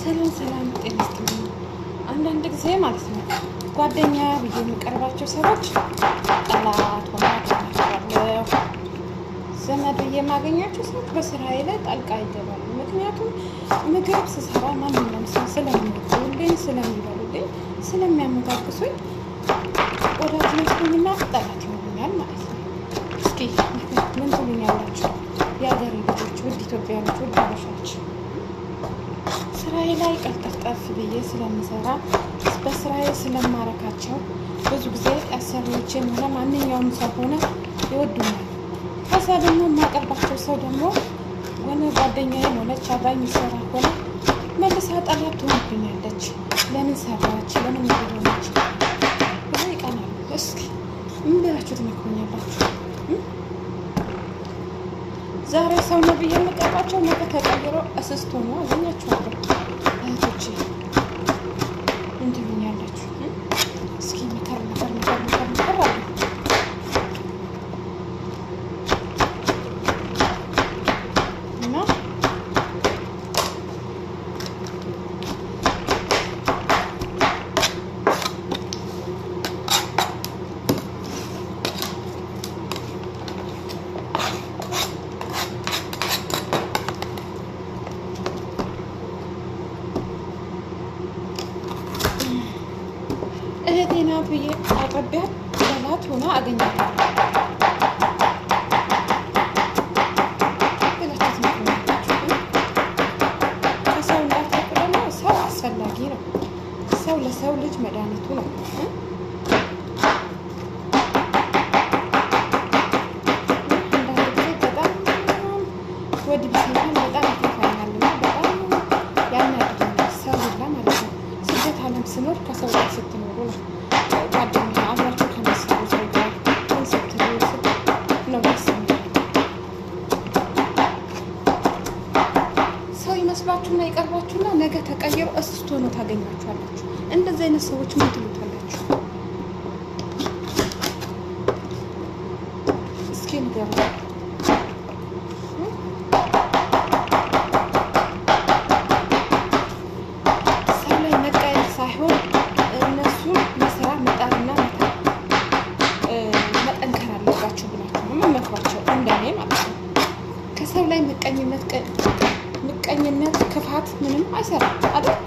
ሰላም ጤና ይስጥልኝ። አንዳንድ ጊዜ ማለት ነው ጓደኛ ብዬ የሚቀርባቸው ሰዎች ጠላት ሆናቸዋለሁ። ዘመድ ብዬ የማገኛቸው ሰዎች በስራዬ ላይ ጣልቃ ይገባሉ። ምክንያቱም ምግብ ስሰራ ማንኛውም ሰው ስለሚወዱልኝ፣ ስለሚበሉልኝ፣ ስለሚያመጋግሱኝ ወዳጅ መስሎኝና ጠላት ይሆኑኛል ማለት ነው። እስኪ ምን ትሉኛላችሁ? የሀገሬ ልጆች፣ ውድ ኢትዮጵያኖች፣ ውድ አበሾች ስራዬ ላይ ቀልጠፍጠፍ ብዬ ስለምሰራ በስራዬ ስለማረካቸው ብዙ ጊዜ አሰሪዎችን ሆነ ማንኛውም ሰው ሆነ ይወዱኛል። ከዛ ደግሞ የማቀርባቸው ሰው ደግሞ ሆነ ጓደኛዬም ሆነች አብራኝ ይሰራ ሆነ መልሳ ጠላት ትሆንብኛለች። ለምን ሰራች? ለምን ሆነች? ብዙ ይቀናሉ። እስኪ ምን ብላችሁ ትመክሩኛላችሁ? ዛሬ ሰው ነው ብዬ የምቀርባቸው ነገ ተቀይሮ እስስት ሆኖ አገኛችኋለሁ። እህቶቼ ምን ትሉኛላችሁ? እስኪ ምከር አለ እና እህቴ ናት ብዬ አቅርቢያት ጠላት ሆና አገኛታለሁ። ከሰው እንዳትርቁ ደግሞ ሰው አስፈላጊ ነው። ሰው ለሰው ልጅ መድኃኒቱ ነው። አንዳንድ ጊዜ በጣም ወድ ቢሰኛል በጣም ይከፋኛልና በጣም ያናድደኛል። ሰው ሁላ ማለት ነው። ስደት ዓለም ስኖር ከሰው ጋር ስትኖሩ ነው ጓደኛ አብራችሁ ከመሰሉ ሰው ጋር ምን ስትሉ ነው ደስ የሚለው። ሰው ይመስላችሁና ይቀርባችሁና ነገ ተቀይሮ እስስት ሆኖ ታገኛችኋላችሁ። እንደዚህ አይነት ሰዎች ምን ትሉታላችሁ? እስኪ ንገሩ። ሰው ላይ መቀየር ሳይሆን እነሱን ለስራ መጣርና መጠንከር አለባቸው ብላችሁ ነው የምመክሯቸው፣ እንደኔ ማለት ነው። ከሰው ላይ ምቀኝነት፣ ክፋት ምንም አይሰራም አይደል?